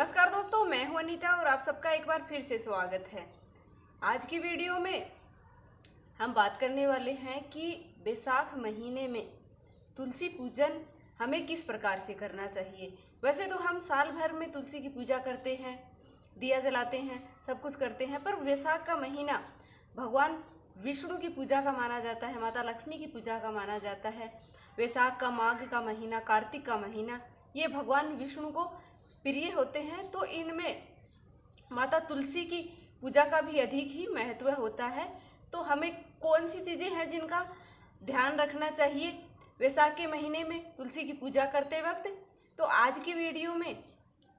नमस्कार दोस्तों, मैं हूं अनीता और आप सबका एक बार फिर से स्वागत है। आज की वीडियो में हम बात करने वाले हैं कि बैसाख महीने में तुलसी पूजन हमें किस प्रकार से करना चाहिए। वैसे तो हम साल भर में तुलसी की पूजा करते हैं, दिया जलाते हैं, सब कुछ करते हैं, पर बैसाख का महीना भगवान विष्णु की पूजा का माना जाता है, माता लक्ष्मी की पूजा का माना जाता है। बैसाख का, माघ का महीना, कार्तिक का महीना, ये भगवान विष्णु को प्रिय होते हैं। तो इनमें माता तुलसी की पूजा का भी अधिक ही महत्व होता है। तो हमें कौन सी चीज़ें हैं जिनका ध्यान रखना चाहिए वैसाख के महीने में तुलसी की पूजा करते वक्त, तो आज की वीडियो में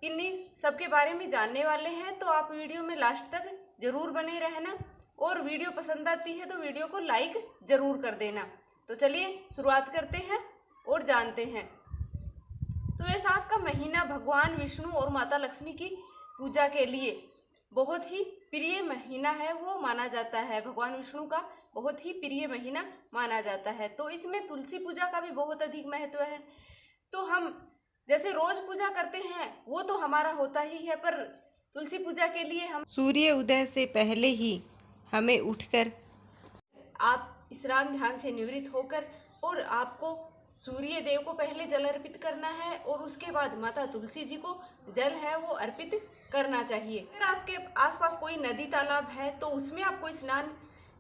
इन्हीं सब के बारे में जानने वाले हैं। तो आप वीडियो में लास्ट तक ज़रूर बने रहना और वीडियो पसंद आती है तो वीडियो को लाइक ज़रूर कर देना। तो चलिए शुरुआत करते हैं और जानते हैं। तो वैसाख का महीना भगवान विष्णु और माता लक्ष्मी की पूजा के लिए बहुत ही प्रिय महीना है, वो माना जाता है। भगवान विष्णु का बहुत ही प्रिय महीना माना जाता है। तो इसमें तुलसी पूजा का भी बहुत अधिक महत्व है। तो हम जैसे रोज पूजा करते हैं वो तो हमारा होता ही है, पर तुलसी पूजा के लिए हम सूर्य उदय से पहले ही हमें उठकर आप स्नान ध्यान से निवृत्त होकर और आपको सूर्य देव को पहले जल अर्पित करना है और उसके बाद माता तुलसी जी को जल है वो अर्पित करना चाहिए। अगर आपके आसपास कोई नदी तालाब है तो उसमें आपको स्नान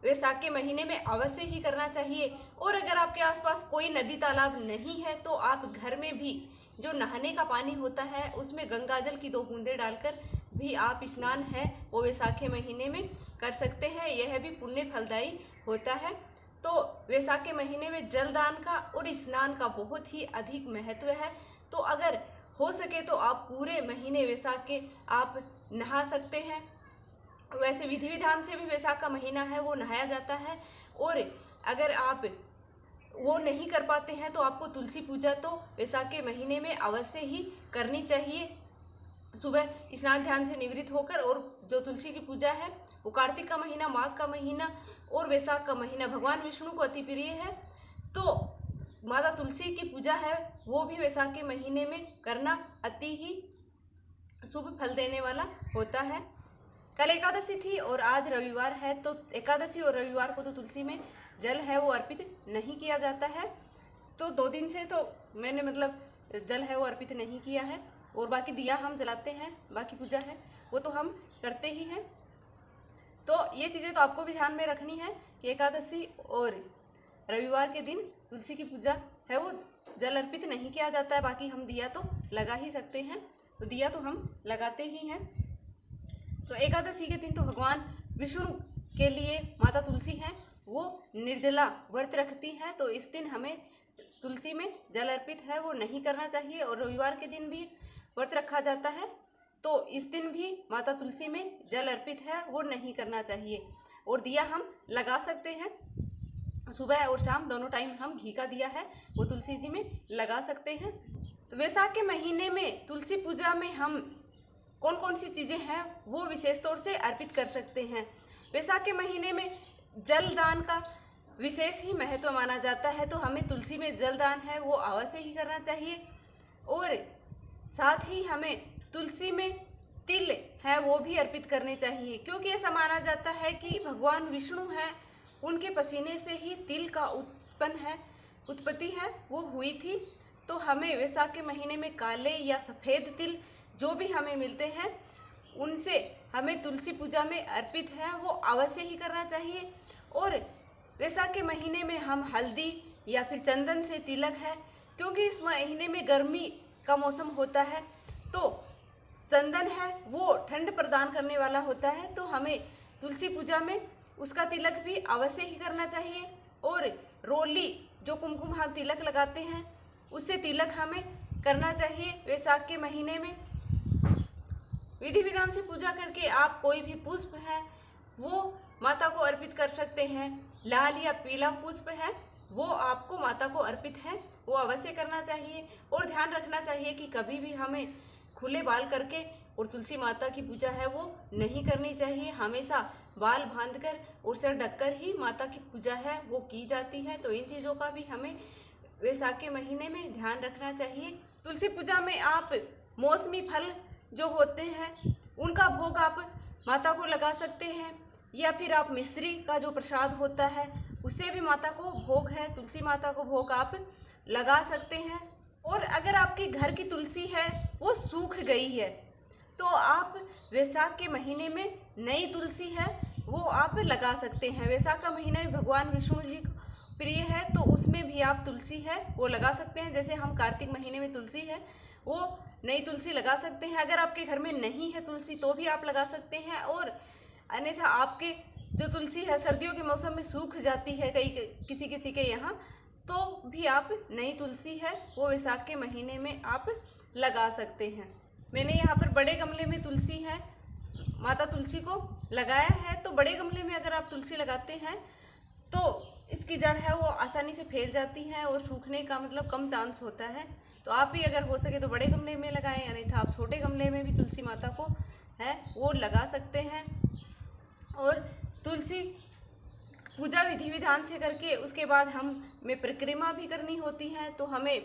वैसाख के महीने में अवश्य ही करना चाहिए। और अगर आपके आसपास कोई नदी तालाब नहीं है तो आप घर में भी जो नहाने का पानी होता है उसमें गंगा जल की 2 बूंदें डालकर भी आप स्नान है वो वैसाख के महीने में कर सकते हैं। यह भी पुण्य फलदायी होता है। तो वैसाख के महीने में जलदान का और स्नान का बहुत ही अधिक महत्व है। तो अगर हो सके तो आप पूरे महीने वैसाख के आप नहा सकते हैं। वैसे विधि विधान से भी वैसाख का महीना है वो नहाया जाता है। और अगर आप वो नहीं कर पाते हैं तो आपको तुलसी पूजा तो वैसाख के महीने में अवश्य ही करनी चाहिए। सुबह स्नान ध्यान से निवृत्त होकर, और जो तुलसी की पूजा है वो कार्तिक का महीना, माघ का महीना और वैसाख का महीना भगवान विष्णु को अति प्रिय है। तो माता तुलसी की पूजा है वो भी वैसाख के महीने में करना अति ही शुभ फल देने वाला होता है। कल एकादशी थी और आज रविवार है, तो एकादशी और रविवार को तो तुलसी में जल है वो अर्पित नहीं किया जाता है। तो 2 दिन से तो मैंने जल है वो अर्पित नहीं किया है। और बाकी दिया हम जलाते हैं, बाकी पूजा है वो तो हम करते ही हैं। तो ये चीज़ें तो आपको भी ध्यान में रखनी है कि एकादशी और रविवार के दिन तुलसी की पूजा है वो जल अर्पित नहीं किया जाता है। बाकी हम दिया तो लगा ही सकते हैं, तो दिया तो हम लगाते ही हैं। तो एकादशी के दिन तो भगवान विष्णु के लिए माता तुलसी हैं वो निर्जला व्रत रखती हैं। तो इस दिन हमें तुलसी में जल अर्पित है वो नहीं करना चाहिए। और रविवार के दिन भी व्रत रखा जाता है तो इस दिन भी माता तुलसी में जल अर्पित है वो नहीं करना चाहिए। और दिया हम लगा सकते हैं, सुबह और शाम दोनों टाइम हम घी का दिया है वो तुलसी जी में लगा सकते हैं। तो वैसाख के महीने में तुलसी पूजा में हम कौन कौन सी चीज़ें हैं वो विशेष तौर से अर्पित कर सकते हैं। वैसाख के महीने में जलदान का विशेष ही महत्व माना जाता है। तो हमें तुलसी में जलदान है वो अवश्य ही करना चाहिए। और साथ ही हमें तुलसी में तिल है वो भी अर्पित करने चाहिए, क्योंकि ऐसा माना जाता है कि भगवान विष्णु हैं उनके पसीने से ही तिल का उत्पत्ति है वो हुई थी। तो हमें वैसाख के महीने में काले या सफ़ेद तिल जो भी हमें मिलते हैं उनसे हमें तुलसी पूजा में अर्पित है वो अवश्य ही करना चाहिए। और वैसाख के महीने में हम हल्दी या फिर चंदन से तिलक है, क्योंकि इस महीने में गर्मी का मौसम होता है तो चंदन है वो ठंड प्रदान करने वाला होता है। तो हमें तुलसी पूजा में उसका तिलक भी अवश्य ही करना चाहिए। और रोली जो कुमकुम हम तिलक लगाते हैं उससे तिलक हमें करना चाहिए वैसाख के महीने में। विधि विधान से पूजा करके आप कोई भी पुष्प है वो माता को अर्पित कर सकते हैं। लाल या पीला पुष्प है वो आपको माता को अर्पित है वो अवश्य करना चाहिए। और ध्यान रखना चाहिए कि कभी भी हमें खुले बाल करके और तुलसी माता की पूजा है वो नहीं करनी चाहिए। हमेशा बाल बांधकर और सिर ढककर ही माता की पूजा है वो की जाती है। तो इन चीज़ों का भी हमें वैसाख के महीने में ध्यान रखना चाहिए। तुलसी पूजा में आप मौसमी फल जो होते हैं उनका भोग आप माता को लगा सकते हैं, या फिर आप मिश्री का जो प्रसाद होता है उससे भी माता को भोग है, तुलसी माता को भोग आप लगा सकते हैं। और अगर आपके घर की तुलसी है वो सूख गई है तो आप वैशाख के महीने में नई तुलसी है वो आप लगा सकते हैं। वैशाख का महीना भी भगवान विष्णु जी को प्रिय है तो उसमें भी आप तुलसी है वो लगा सकते हैं। जैसे हम कार्तिक महीने में तुलसी है वो नई तुलसी लगा सकते हैं। अगर आपके घर में नहीं है तुलसी तो भी आप लगा सकते हैं। और अन्यथा आपके जो तुलसी है सर्दियों के मौसम में सूख जाती है किसी किसी के यहाँ, तो भी आप नई तुलसी है वो वैशाख के महीने में आप लगा सकते हैं। मैंने यहाँ पर बड़े गमले में तुलसी है माता तुलसी को लगाया है। तो बड़े गमले में अगर आप तुलसी लगाते हैं तो इसकी जड़ है वो आसानी से फैल जाती है और सूखने का मतलब कम चांस होता है। तो आप भी अगर हो सके तो बड़े गमले में लगाएं, अन्यथा आप छोटे गमले में भी तुलसी माता को है वो लगा सकते हैं। और तुलसी पूजा विधि विधान से करके उसके बाद हमें परिक्रमा भी करनी होती है, तो हमें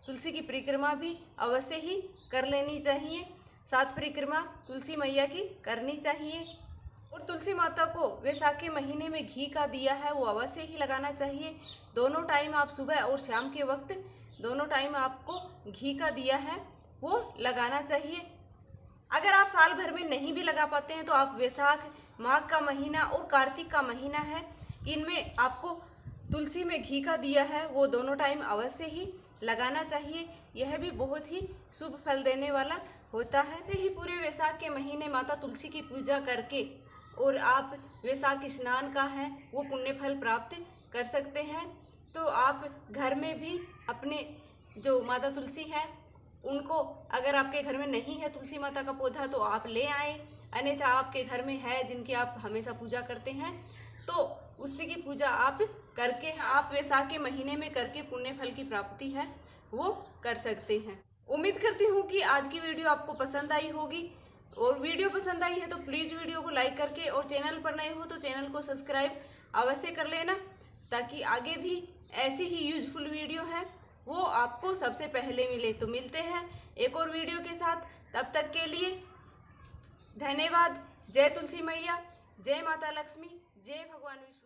तुलसी की परिक्रमा भी अवश्य ही कर लेनी चाहिए। 7 परिक्रमा तुलसी मैया की करनी चाहिए। और तुलसी माता को वैशाख के महीने में घी का दिया है वो अवश्य ही लगाना चाहिए। दोनों टाइम आप सुबह और शाम के वक्त दोनों टाइम आपको घी का दिया है वो लगाना चाहिए। अगर आप साल भर में नहीं भी लगा पाते हैं तो आप वैशाख, माघ का महीना और कार्तिक का महीना है इनमें आपको तुलसी में घी का दिया है वो दोनों टाइम अवश्य ही लगाना चाहिए। यह भी बहुत ही शुभ फल देने वाला होता है। ऐसे ही पूरे वैशाख के महीने माता तुलसी की पूजा करके और आप वैशाख स्नान का है वो पुण्य फल प्राप्त कर सकते हैं। तो आप घर में भी अपने जो माता तुलसी है उनको, अगर आपके घर में नहीं है तुलसी माता का पौधा तो आप ले आए, अन्यथा आपके घर में है जिनकी आप हमेशा पूजा करते हैं तो उसी की पूजा आप करके आप वैशाख के महीने में करके पुण्य फल की प्राप्ति है वो कर सकते हैं। उम्मीद करती हूँ कि आज की वीडियो आपको पसंद आई होगी, और वीडियो पसंद आई है तो प्लीज़ वीडियो को लाइक करके, और चैनल पर नए हो तो चैनल को सब्सक्राइब अवश्य कर लेना, ताकि आगे भी ऐसी ही यूजफुल वीडियो है वो आपको सबसे पहले मिले। तो मिलते हैं एक और वीडियो के साथ, तब तक के लिए धन्यवाद। जय तुलसी मैया, जय माता लक्ष्मी, जय भगवान विष्णु।